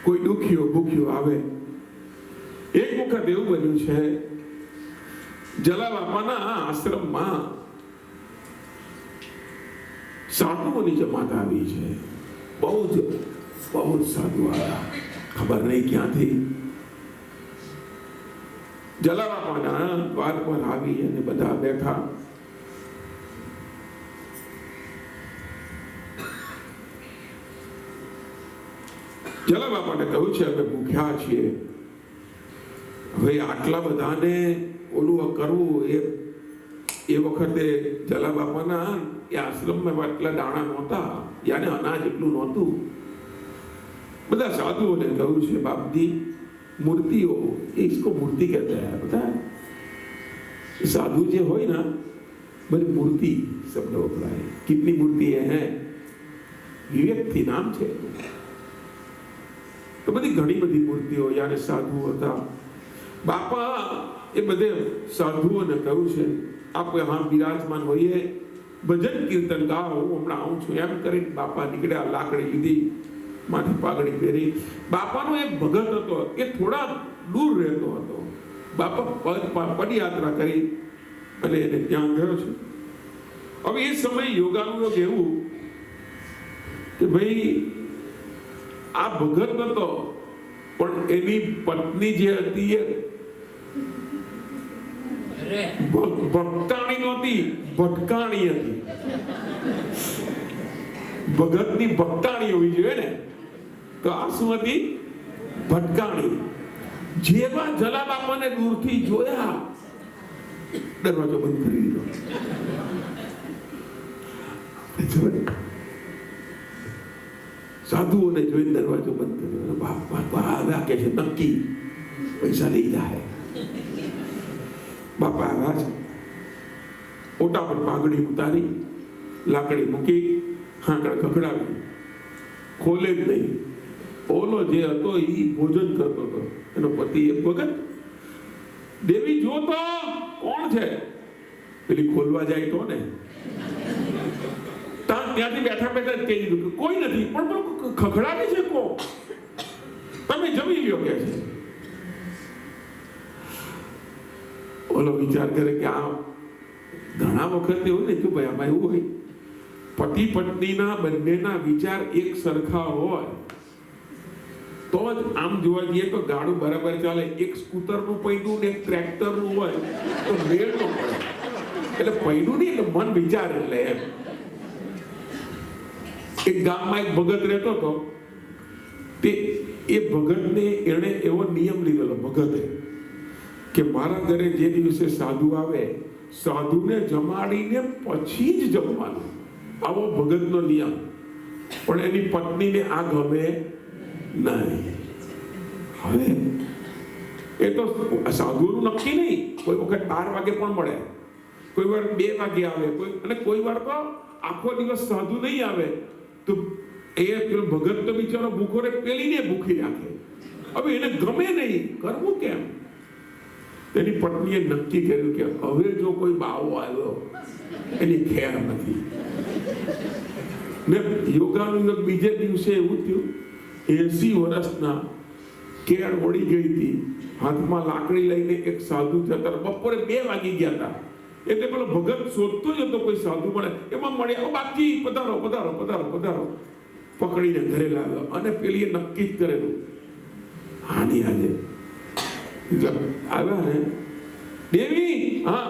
કોઈ દુખ્યો ભૂખ્યો આવે. એક વખત એવું બન્યું છે, જલાબાપાના આશ્રમમાં સાધુઓની જમાત આવી છે. બહુ જ સાધુ આવ્યા, ખબર નહીં ક્યાંથી. જલાબાપાના દ્વાર પર આવી અને બધા બેઠા. જલાબાપાને કહ્યું છે અમે ભૂખ્યા છીએ, હવે આટલા બધાને ઓલું કરવું. એ વખતે જલાબાપાના એ આશ્રમમાં આટલા દાણા નહોતા, યાને અનાજ એટલું નહોતું. બધા સાધુઓને કહ્યું છે બાપજી મૂર્તિઓ, इसको मूर्ति कहते हैं. पता है साधु जो हो ना बड़ी मूर्ति शब्द वपराय. कितनी मूर्ति है? विवेक थी नाम છે. તો બધી ઘણી બધી મૂર્તિઓ યાને સાધુ હતા. બાપા એ બધે સાધુઓને કહ્યું છે આપણે હા બિરાજમાન હોઈએ, ભજન કીર્તન ગાઓ, હમણાં આવું છું એમ કરીને બાપા નીકળ્યા. લાકડી લીધી, માથે પાઘડી પહેરી. બાપાનો એક ભગત હતો, એ થોડા દૂર રહેતો હતો. બાપા પદયાત્રા કરી અને એને ત્યાં ગયો છે. હવે એ સમય યોગાનુયોગ એવું કે ભાઈ આ ભગત હતો, પણ એની પત્ની જે હતી એ ભક્તાણી નહોતી, ભટકાણી હતી. ભગતની ભક્તાણી હોવી જોઈએ ને, તો આ શું હતી? ભટકાણી. જેવા જલાબાપાને દૂરથી જોયા, દરવાજો બંધ કરી દીધો. સાધુઓને જોઈને દરવાજો બંધ કર્યો. બાપા આવ્યા કે છે નક્કી પૈસા લઈ જાય. બાપા આવ્યા છે, ઓટા પર પાઘડી ઉતારી, લાકડી મૂકી, હાંકડ ખખડાવી, ખોલે જ નહીં. ઓલો જે હતો એ ભોજન કરતો હતો, એનો પતિ એક વખત દેવી જોતો કોણ છે, પેલી ખોલવા જાય તો ને ત્યાંથી બેઠા બેઠા જ કહી દીધું કે કોઈ નથી, પણ ખખડાવે છે કો, તમે જમી લ્યો કે છે. ઓલો વિચાર કરે કે આ ઘણા વખત એવું ને કે ભાઈ આમાં એવું હોય પતિ પત્નીના બંનેના વિચાર એક સરખા હોય તો જ આમ જોવા જઈએ તો ગાડું બરાબર ચાલે. એક સ્કૂટરનું પૈડું ને એક ટ્રેક્ટરનું હોય તો મેળ ન પડે. એટલે પૈડું નહીં, એટલે મન વિચાર. એટલે એમ એક ગામમાં એક ભગત રહેતો હતો. તે એ ભગતને એણે એવો નિયમ લીધેલો, ભગતે, કે મારા ઘરે જે દિવસે સાધુ આવે, સાધુને જમાડીને પછી જ જમવાનું. આવો ભગતનો નિયમ. પણ એની પત્નીને આ ગમે નહીં. હવે એ તો સાધુનું નક્કી નહીં, કોઈ વખત 12 વાગે પણ મળે, કોઈ વાર 2 વાગે આવે, અને કોઈ વાર તો આખો દિવસ સાધુ નહીં આવે તો એ પેલો ભગત તો બિચારો ભૂખો રે, પેલીને ભૂખી રાખે. હવે એને ગમે નહીં, કરવું કેમ? તેની પત્નીએ નક્કી કર્યું કે હવે જો કોઈ બાવો આવ્યો એની ખેર નથી. ને યોગાનુયોગ બીજે દિવસે એવું થયું, 80 વર્ષના કેળ ઓળી ગઈ હતી, હાથમાં લાકડી લઈને એક સાધુ જતા, બપોરે 2 વાગી ગયા હતા. એટલે પેલો ભગત શોધતો જ હતો કોઈ સાધુ મળે. એમાં મળ્યા, બાપજી પધારો પધારો પધારો પધારો, પકડીને ઘરે લાવ્યો. અને પેલીએ નક્કી જ કરેલું હાની આજે આવ્યા ને, દેવી હા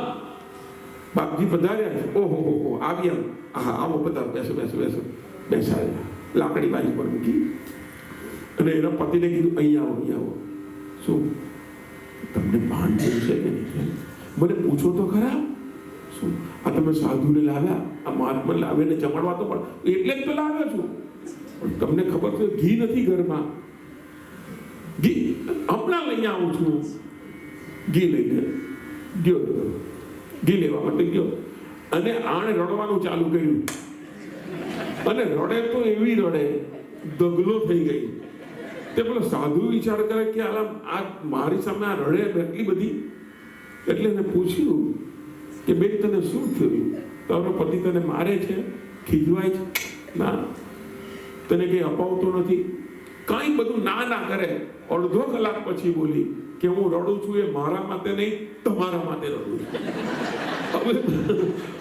બાપજી પધાર્યા. ઓહો હો આવ્યા, હા આવો પધારો, બેસો બેસો બેસો. બેસાડ્યા, લાકડી બાજુ પર મૂકી અને એના પતિને કીધું અહીંયા આવો, અહીંયા આવો. શું તમને ભાન થયું છે કે નહીં? મને પૂછો તો ખરા. શું આ તમે સાધુને લાવ્યા, આ મહાત્મા લાવીને જમાડવા તો પણ એટલે જ તો લાવ્યા છું. પણ તમને ખબર છે ઘી નથી ઘરમાં, ઘી હમણાં લઈને આવું છું. ઘી લઈને ગયો, ઘી લેવા માટે ગયો અને આણે રડવાનું ચાલુ કર્યું. અને રડે તો એવી રડે, દગલો થઈ ગઈ. તે પેલો સાધુ વિચાર કરે કે આ મારી સામે આ રડે એટલી બધી. એટલે એને પૂછ્યું કે બેન તને શું થયું? તારો પતિ તને મારે છે, ખીજવાય છે? ના. તને કંઈ અપાવતો નથી? કઈ બધું ના કરે. અડધો કલાક પછી બોલી કે હું રડું છું એ મારા માટે નહીં, તમારા માટે રડું છું.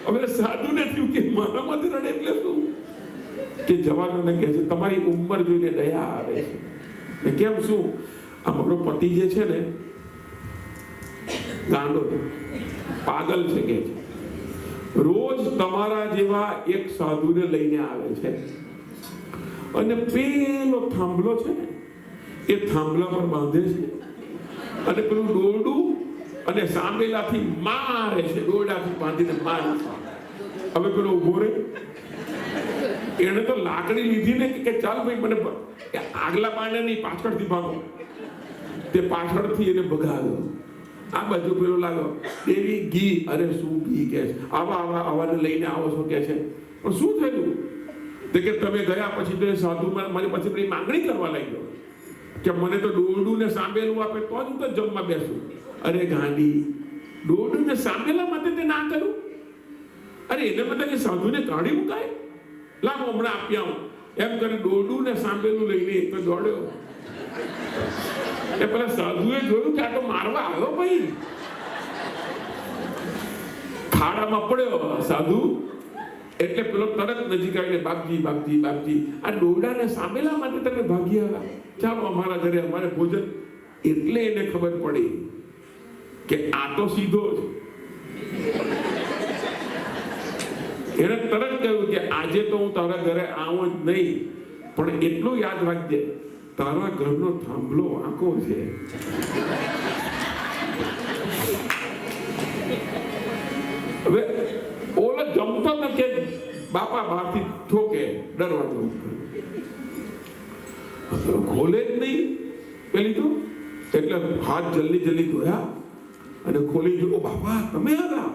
હવે સાધુને થયું કે મારા માટે રડે એટલે શું? કે જવાનોને કહે છે તમારી ઉંમર જોઈને દયા આવે છે. કેમ શું? આ મારો પતિ જે છે ને ગાંડો પાગલ છે કે રોજ તમારા જેવા એક સાધુને લઈને આવે છે અને પેલો થાંભલો છે ને એ થાંભલા પર બાંધે છે અને પેલું દોરડું અને સાંભેલાથી મારે છે, દોરડાથી બાંધીને મારે છે. હવે પેલો ઉભો રહે, એને તો લાકડી લીધી ને કે ચાલ ભાઈ મને આગલા પાને નહીં પાછળથી ભાગો. તે પાછળથી એને ભગાવ્યો. આ બાજુ પેલો લાગ્યો દેવી ઘી, અરે શું ઘી કે છે, આવાને લઈને આવો છો કે છે. પણ શું થયું? તે કે તમે ગયા પછી તો સાધુ મારી પછી પેલી માંગણી કરવા લાગ્યો કે મને તો દોરડું ને સાંભેલું આપે તો જ હું તો જમવા બેસું. અરે ગાંડી, દોરડું ને સાંભેલા માટે તે ના કર્યું? અરે એને બધા કે સાધુને કાઢી મુકાય, લાવ હમણાં આપી આવું એમ કરી દોરડું ને સાંભેલું લઈને તો દોડ્યો. એ પેલા સાધુએ જોયું કે આ તો મારવા આવ્યો ભાઈ. ખાડામાં પડ્યો સાધુ એટલે પેલો તરત નજીક આવીને બાપજી બાપજી બાપજી આ દોરડાને સાંભેલા માટે તમે ભાગી આવ્યા, ચાલો અમારા ઘરે અમારે ભોજન. એટલે એને ખબર પડી કે આ તો સીધો જ. એને તરત કહ્યું કે આજે તો હું તારા ઘરે આવું જ નહીં, પણ એટલું યાદ રાખજે તારા ઘરનો થાંભલો આંકો છે. હવે ઓલો જમતો ન કે બાપા બહારથી ઠોકે દરવાજો ખોલે જ નહીં પેલી તો. એટલે હાથ જલ્દી જલ્દી ધોયા અને ખોલી જો બાપા તમે આવ્યા,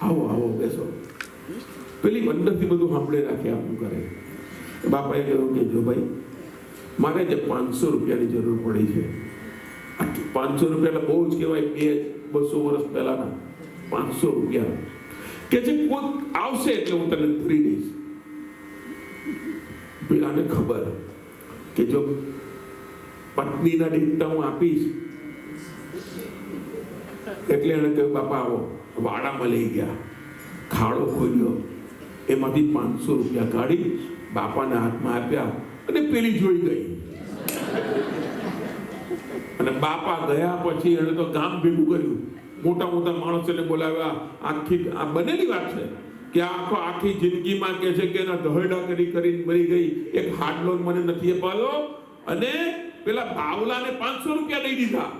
આવો આવો બેસો. પેલી અંદરથી બધું સાંભળી રાખે આપણું કરે. બાપાએ કહ્યું કે જો ભાઈ મારે જે 500 રૂપિયાની જરૂર પડી છે. 500 રૂપિયા બહુ જ કહેવાય, 200 વર્ષ પહેલાના 500 રૂપિયા કે જે કોઈ આવશે એટલે હું તને ફ્રી દઈશ. પેલાને ખબર કે જો પત્નીના દીકરા હું આપીશ એટલે એને કહ્યું બાપા આવો. વાડામાં લઈ ગયા, ખાડો ખોલ્યો, એમાંથી 500 રૂપિયા કાઢી બાપાના હાથમાં આપ્યા અને પેલી જોઈ ગઈ. અને બાપા ગયા પછી એને તો ગામ ભેગું કર્યું, મોટા મોટા માણસોને બોલાવ્યા. આખી આ બનેલી વાત છે કે આખી જિંદગીમાં કે છે કે એના દહડા કરીને મરી ગઈ, એક હાડલો મને નથી અપાયો અને પેલા બાવલાને 500 રૂપિયા દઈ દીધા.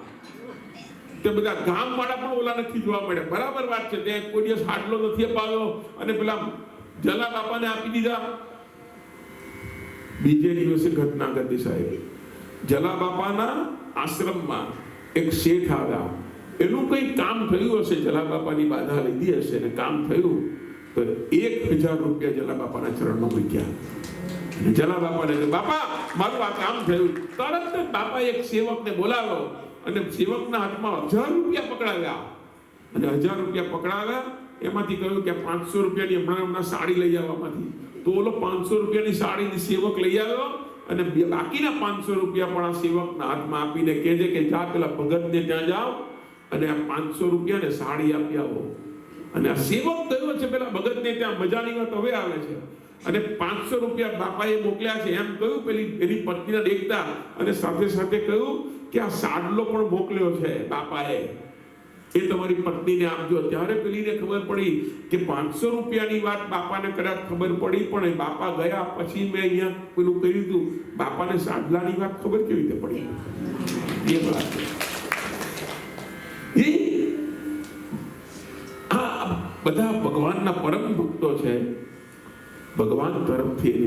તે બધા ગામ વાળા પણ ઓલા નથી જોવા મળ્યા. બરાબર વાત છે, ત્યાં કોઈ દિવસ હાડલો નથી અપાયો અને પેલા જલા બાપાને આપી દીધા. બીજે દિવસે ઘટના ઘટી સાહેબ. જલા બાપાના આશ્રમમાં એક શેઠ આવ્યા. એનું કઈ કામ થયું હશે, જલા બાપાની બાધા લીધી હશે ને કામ થયું તો 1000 રૂપિયા જલા બાપાના ચરણમાં મૂક્યા. જલા બાપાને બાપા મારું આ કામ થયું. તરત જ બાપા એક સેવકને બોલાવ્યો અને સેવકના હાથમાં 1000 રૂપિયા પકડાવ્યા. અને 1000 રૂપિયા પકડાવ્યા એમાંથી કહ્યું કે 500 રૂપિયાની હમણાં સાડી લઈ આવવામાંથી. તો ઓલો 500 રૂપિયાની સાડીની સેવક લઈ આવ્યો અને બાકીના 500 રૂપિયા પણ આ સેવકના હાથમાં આપીને કહે છે કે જા પેલા ભગતને ત્યાં જાઓ અને આ 500 રૂપિયાને સાડી આપી આવો. અને આ સેવક ગયો છે પેલા ભગતને ત્યાં. મજાની વાત હવે આવે છે. અને 500 રૂપિયા બાપાએ મોકલ્યા છે એમ કહ્યું પેલી એની પત્નીને દેખતા, અને સાથે સાથે કહ્યું કે આ સાડલો પણ મોકલ્યો છે બાપાએ, એ તમારી પત્નીને આપજો. ત્યારે પેલીને ખબર પડી કે 500 રૂપિયાની વાત બાપાને કદાચ ખબર પડી, પણ બાપા ગયા પછી મેં અહીંયા પેલું કર્યું હતું. બાપાને સાડલાની વાત ખબર કેવી રીતે પડી? એ વાત એ આ બધા ભગવાનના પરમ ભક્તો છે. ભગવાન તરફથી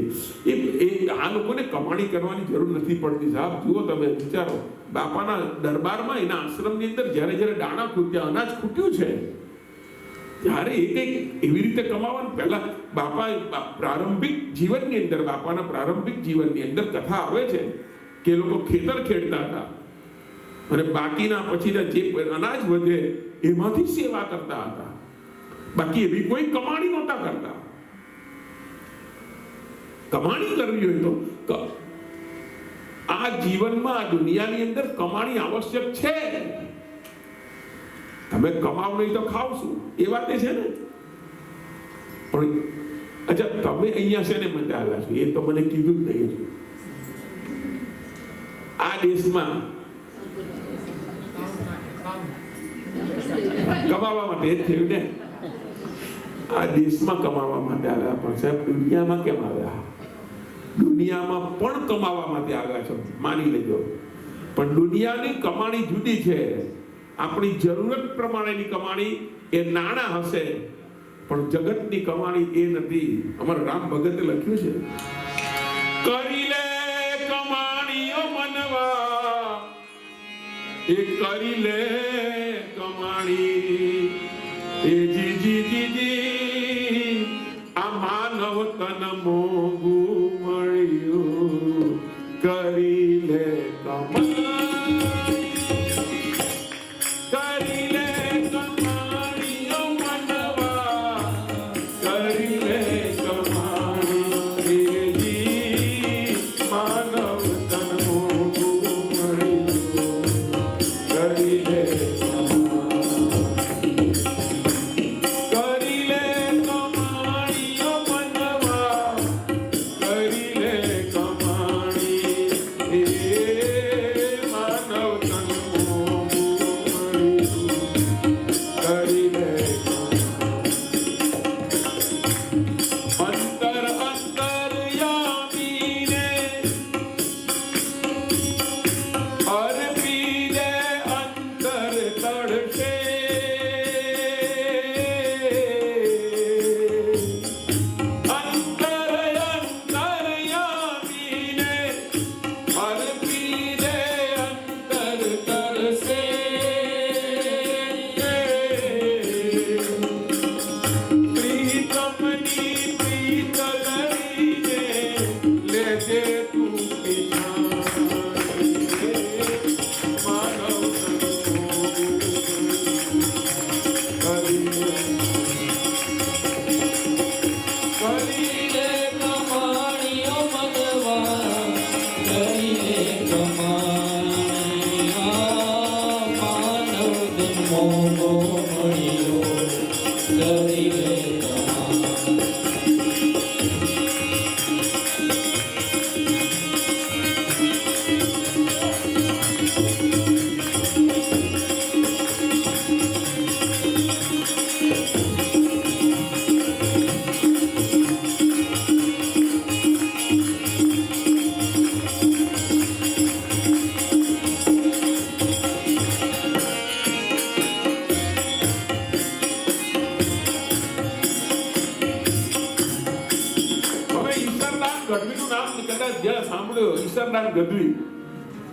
આ લોકોને કમાણી કરવાની જરૂર નથી પડતી સાહેબ. જુઓ તમે વિચારો, બાપાના દરબારમાં એના આશ્રમની અંદર જ્યારે જ્યારે દાણા ખૂટ્યા, અનાજ ખૂટ્યું છે, ત્યારે એ કંઈક એવી રીતે કમાવાનું. પહેલા બાપા પ્રારંભિક જીવનની અંદર, બાપાના પ્રારંભિક જીવનની અંદર કથા આવે છે કે લોકો ખેતર ખેડતા હતા અને બાકીના પછીના જે અનાજ વધે એમાંથી સેવા કરતા હતા. બાકી એવી કોઈ કમાણી નહોતા કરતા. કમાણી કરવી હોય તો આ આ જીવનમાં આ દુનિયાની અંદર કમાણી આવશ્યક છે. તમે કમાવ નહીં તો ખાવ શું, એ વાત છે ને. પણ અચ્છા, તમે અહીંયા છે ને મને આવ્યા છો, એ તો મને કીધું જ નહીં. આ દેશમાં કમાવા માટે જ થયું ને. આ દેશમાં કમાવા માટે આવ્યા, પણ સાહેબ દુનિયામાં કેમ આવ્યા? દુનિયામાં પણ કમાવા માટે આવ્યા છો, માની લેજો. પણ દુનિયાની કમાણી જુદી છે. આપણી જરૂરત પ્રમાણેની કમાણી એ નાણાં હશે, પણ જગતની કમાણી એ નથી. અમારા રામ ભગતે લખ્યું છે, કરી લે કમાણીઓ મનવા, એ કરી લે કમાણી, એ જીજી જીજી આ માનવ તન મોંઘું મળ્યું. કરી લે કમાણી, કરી લે કમાણીઓ મનવા, કરી લે કમાણી, એ જી માનવ તન મોંઘું મળ્યું. કરી લે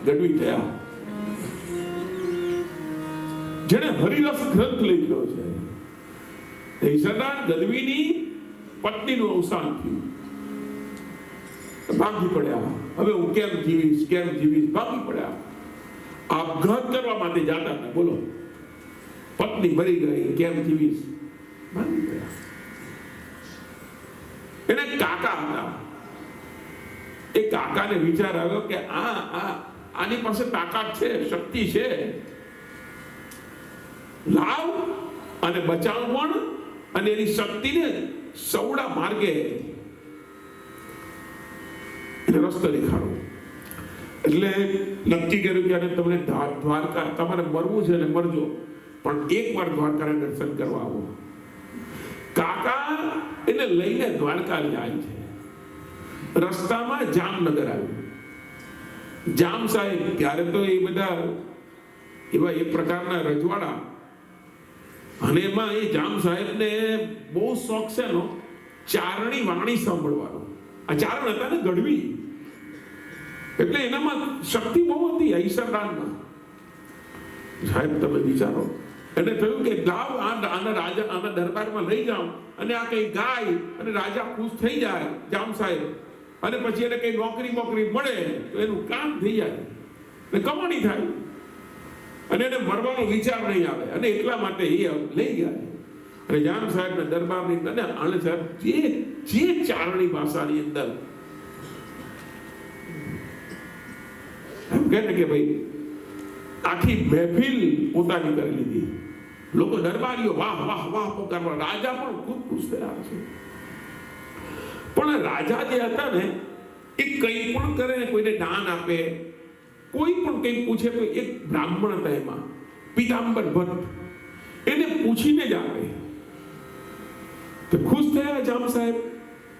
ગઢવી થયા, જેને હરિરસ ગ્રંથ લખ્યો છે. ઈશ્વરદાન ગઢવીની પત્નીનું અવસાન થયું, ભાગી પડ્યા. હવે હું કેમ જીવીશ, ભાગી પડ્યા. આપઘાત કરવા માટે જાતા હતા. બોલો, પત્ની મરી ગઈ, કેમ જીવીશ, ભાગી પડ્યા. એને કાકા હતા. એ કાકાને વિચાર આવ્યો કે આની પાસે તાકાત છે, શક્તિ છે, લાવ અને બચાવ પણ, અને એની શક્તિને સવડા માર્ગે રસ્તો દેખાડો. એટલે નક્કી કર્યું કે તમને દ્વારકા, તમારે મરવું છે ને મરજો, પણ એકવાર દ્વારકાના દર્શન કરવા આવો. કાકા એને લઈને દ્વારકા જાય છે. રસ્તામાં જામનગર આવ્યું. જામ સાહેબ ત્યારે તો એ બધા એવા એક પ્રકારના રજવાડા, અને એમાં એ જામ સાહેબને બહુ શોખ છે નો ચારણી વાણી સાંભળવાનો. આ ચારણ હતા ને ગઢવી, એટલે એનામાં શક્તિ બહુ હતી ઈશ્વરદાનમાં. સાહેબ તમે વિચારો, એને થયું કે લાવ આના રાજા, આના દરબારમાં લઈ જાઓ અને આ કઈ ગાય અને રાજા ખુશ થઈ જાય જામ સાહેબ, અને પછી એને કઈ નોકરી મળે તો એનું કામ થઈ જાય ને કમાણી થાય, અને એને મરવાનો વિચાર નહીં આવે. અને એટલા માટે એ લઈ ગયા. અને જામ સાહેબના દરબારની અંદર આને સાહેબ જે ચારણી ભાષાની અંદર એમ કહે ને કે ભાઈ આખી મહેફિલ પોતાની કરી લીધી, લોકો દરબારીઓ વાહ વાહ વાહ પોકારવા, રાજા પણ ખૂબ ખુશ થયા છે. પણ રાજા જે હતા ને એ કંઈ પણ કરે, કોઈને દાન આપે, કોઈ પણ કંઈ પૂછે તો એક બ્રાહ્મણ હતા એમાં પીતાંબર ભટ્ટ, એને પૂછીને જ આપે. તો ખુશ થયા જામ સાહેબ.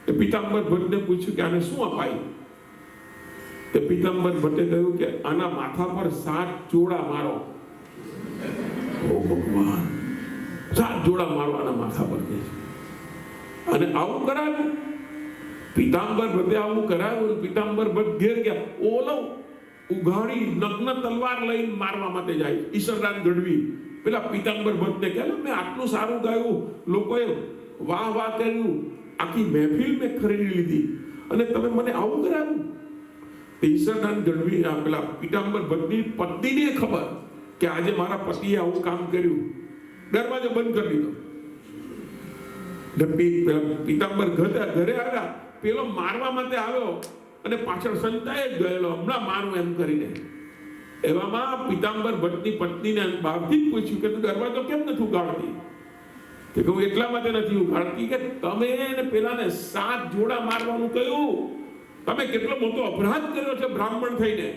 એ પીતાંબર ભટ્ટને પૂછ્યું કે આને શું અપાય? તે પીતાંબર ભટ્ટે કહ્યું કે આના માથા પર 7 જોડા મારો. ઓ ભગવાન, 7 જોડા મારો આના માથા પર કે છે. અને આવું કરાવ્યું. પીતાંબર ભટ્ટે આવું કરાવ્યું. પીતાંબર ભટ્ટ ઘેર ગયા. ઓલો ઉઘાડી નગ્ન તલવાર લઈને મારવા માટે જાય. ઈશ્વરદાન ગઢવી પેલા પીતાંબર ભટ્ટને કહે મેં આટલું સારું ગાયું, લોકોએ વાહ વાહ કર્યું, આખી મહેફિલ મેં ખરીદી લીધી અને તમે મને આવું કરાવ્યું. ઈશ્વરદાન ગઢવી પેલા પીતાંબર ભટ્ટની પત્નીને ખબર કે આજે મારા પતિએ આવું કામ કર્યું. દરવાજો બંધ કરી દીધો. પીતાંબર ઘરે આવ્યા, પેલો મારવા માટે આવ્યો અને પાછળ સંતાય જ ગયેલો, હમણાં મારું એમ કરીને. એવામાં પીતાંબર ભટ્ટની પત્નીને બહારથી જ પૂછ્યું કે તું દરવાજો કેમ નથી ઉગાડતી? કે હું એટલા માટે નથી ઉગાડતી કે તમે એને પેલાને 7 જોડા મારવાનું કહ્યું, તમે કેટલો મોટો અપરાધ કર્યો છે બ્રાહ્મણ થઈને.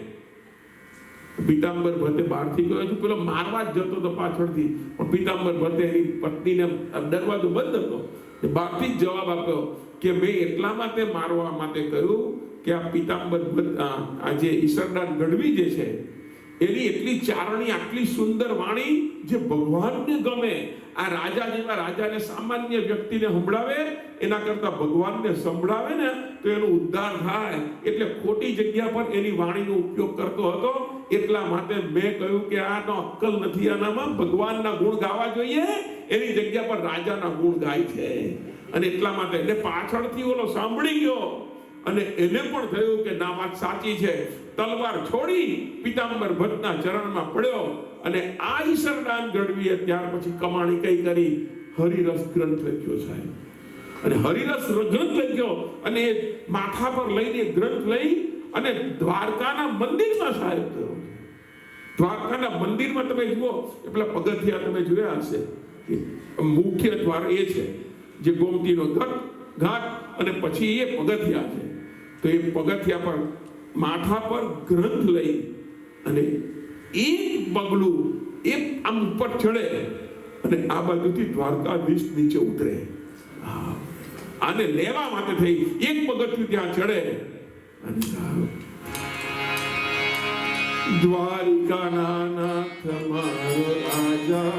પીતાંબર ભટ્ટે બહારથી ગયો છે, પેલો મારવા જ જતો હતો પાછળથી, પણ પીતાંબર ભટ્ટે એની પત્નીને દરવાજો બંધ હતો, બહારથી જ જવાબ આપ્યો કે મેં એટલા માટે મારવા માટે કહ્યું કે આ પીતાંબર ભટ્ટ આ જે ઈશ્વરદાન ગઢવી જે છે એની એટલી ચારણી, આટલી સુંદર વાણી જે ભગવાનને ગમે. આ રાજા જેવા રાજાને સામાન્ય વ્યક્તિને સંભળાવે એના કરતા ભગવાનને સંભળાવે ને તો એનો ઉદ્ધાર થાય. એટલે ખોટી જગ્યા પર એની વાણીનો ઉપયોગ કરતો હતો. એટલા માટે મેં કહ્યું કે આનો અક્કલ નથી, આનામાં ભગવાનના ગુણ ગાવા જોઈએ, એની જગ્યા પર રાજાના ગુણ ગાય છે. અને એટલા માટે એટલે પાછળથી ઓલો સાંભળી ગયો અને એને પણ થયું કે ના વાત સાચી છે. તલવાર છોડી પીતાંબર ભટ્ટના ચરણમાં પડ્યો અને આ ઈશ્વરદાન ગઢવીએ ત્યાર પછી કમાણી કઈ કરી? હરિરસ ગ્રંથ લખ્યો સાહેબ. અને હરિરસ ગ્રંથ લખ્યો અને માથા પર લઈને ગ્રંથ લઈ અને દ્વારકાના મંદિરમાં સાહેબ થયો. દ્વારકાના મંદિરમાં તમે જુઓ, પેલા પગથિયા તમે જોયા હશે, મુખ્ય દ્વાર એ છે જે ગોમતીનો ઘાટ અને પછી એ પગથિયા છે. તો એ પગથિયા પર માથા પર ગ્રંથ લઈ અને એક પગલું એક આમ ઉપર ચડે અને આ બાજુથી દ્વારકાધીશ નીચે ઉતરે. આને લેવા માટે થઈ એક પગથિયું ત્યાં ચડે અને દ્વારિકાના નાથ મારો રાજા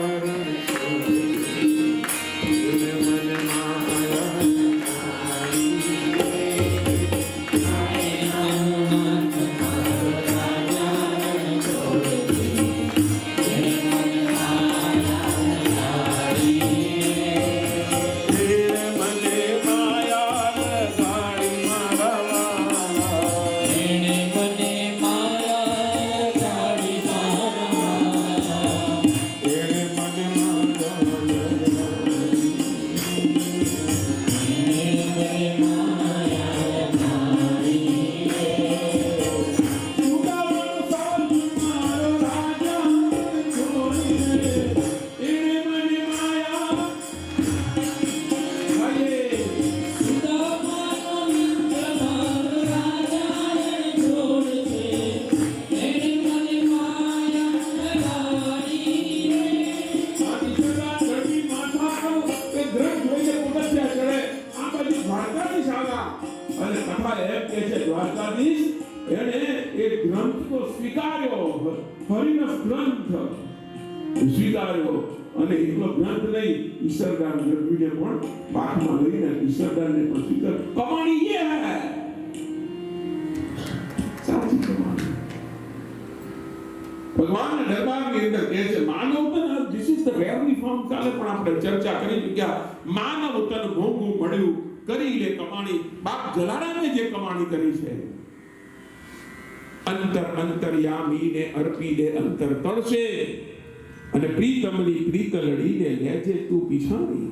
સ્વીકાર્યો અને એટલો ગ્રંથ નહીં, ઈશ્વરદાન ગઢવીને પણ પાઠમાં લઈને ઈશ્વરદાનને પણ સ્વીકાર. કમાણી એ હે સાચી કમાણી. ભગવાનના દરબારની અંદર કહે છે માનવ તન, this is the rarely form. કાલે પણ આપણે ચર્ચા કરી ચૂક્યા. માનવ તન ભોગવું મળ્યું, કરી લે કમાણી. બાપ જલારામે જે કમાણી કરી છે, અંતર અંતર્યામીને અર્પી દે અંતર તળશે અને પ્રીતમની પ્રીત લડીને લેજે તું પીછાણી.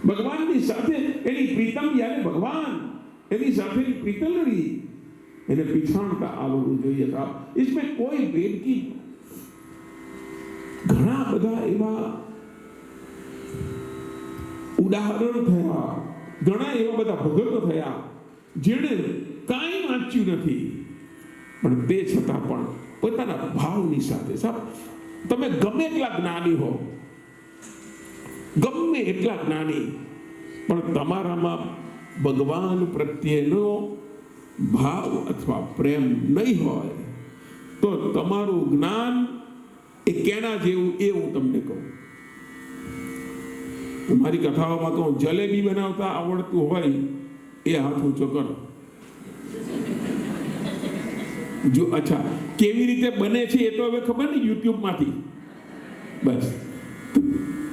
ભગવાનની સાથે એની પ્રીતમ યારે ભગવાન, એની સાથેની પ્રીત લડી એને પીછાણતા આવડવું જોઈએ સાહેબ. इसमें કોઈ भेद की ઘણા બધા એવા ઉદાહરણ થયા, ઘણા એવા બધા ભગતો થયા જેણે કાંઈ વાંચ્યું નથી, પણ તે છતાં પણ પોતાના ભાવની સાથે સાહેબ, તમે ગમે એટલા જ્ઞાની હો, ગમે એટલા જ્ઞાની, પણ તમારામાં ભગવાન પ્રત્યેનો ભાવ અથવા પ્રેમ નહીં હોય તો તમારું જ્ઞાન એ કેના જેવું એ હું તમને કહું. હું મારી કથાઓમાં કહું, જલેબી બનાવતા આવડતું હોય એ હાથ ઊંચો કરો. જો અચ્છા કેવી રીતે બને છે એ તો હવે ખબર ને યુટ્યુબમાંથી. બસ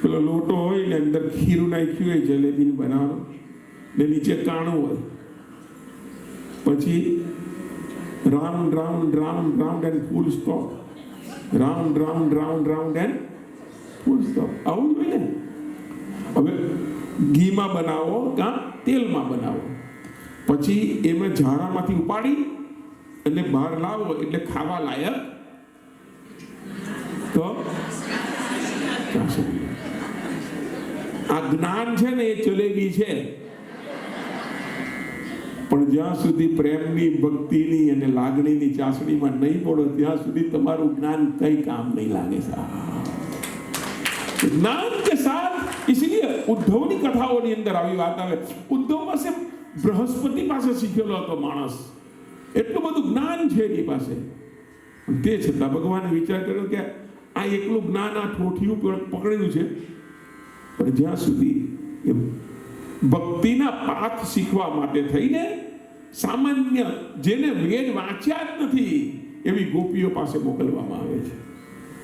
પેલો લોટો હોય ને અંદર ખીરું નાખ્યું હોય જલેબી બનાવવાનું, ને નીચે કાણું હોય, પછી round round round round and full stop, round round round round and full stop. આવું જોઈએ ને. હવે ઘીમાં બનાવો કાં તેલમાં બનાવો, પછી એમાં ઝારામાંથી ઉપાડી અને બહાર લાવો એટલે ખાવા લાયક તો આ જ્ઞાન છે ને એ જલેબી છે, પણ જ્યાં સુધી પ્રેમની, ભક્તિની અને લાગણીની ચાસણીમાં નહીં પડો ત્યાં સુધી તમારું જ્ઞાન કઈ કામ નહીં લાગે સાહેબ. જ્ઞાન કે સાથ इसलिए ઉદ્ધવની કથાઓની અંદર આવી વાત આવે. ઉદ્ધવ પાસે બૃહસ્પતિ પાસે શીખેલો હતો માણસ, એટલું બધું જ્ઞાન છે એની પાસે, તે છતાં ભગવાને વિચાર કર્યો કે આ એકલું જ્ઞાન આ ઠોઠિયું પકડેલું છે, પણ જ્યાં સુધી એ ભક્તિના પાઠ શીખવા માટે થઈને સામાન્ય જેને વેદ વાંચ્યા જ નથી એવી ગોપીઓ પાસે મોકલવામાં આવે છે.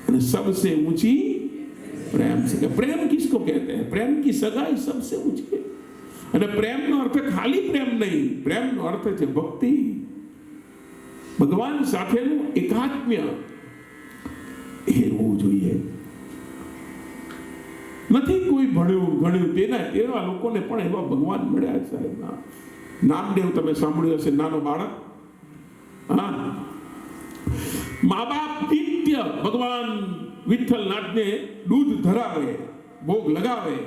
અને સબસે ઊંચી प्रेम से, प्रेम किसको कहते हैं? प्रेम की सगाई सबसे ऊंची है. અને પ્રેમનો અર્થ ખાલી પ્રેમ નહીં, પ્રેમનો અર્થ છે ભક્તિ, ભગવાન સાથેનું એકાત્મ્ય એ હોવું જોઈએ. નથી કોઈ ભણ્યું ગણ્યું તેવા લોકોને પણ એવા ભગવાન મળ્યા સાહેબ. નામદેવ તમે સાંભળ્યું હશે, નાનો બાળક, હા, મા બાપ નિત્ય ભગવાન વિઠ્ઠલનાથને દૂધ ધરાવે, ભોગ લગાવે,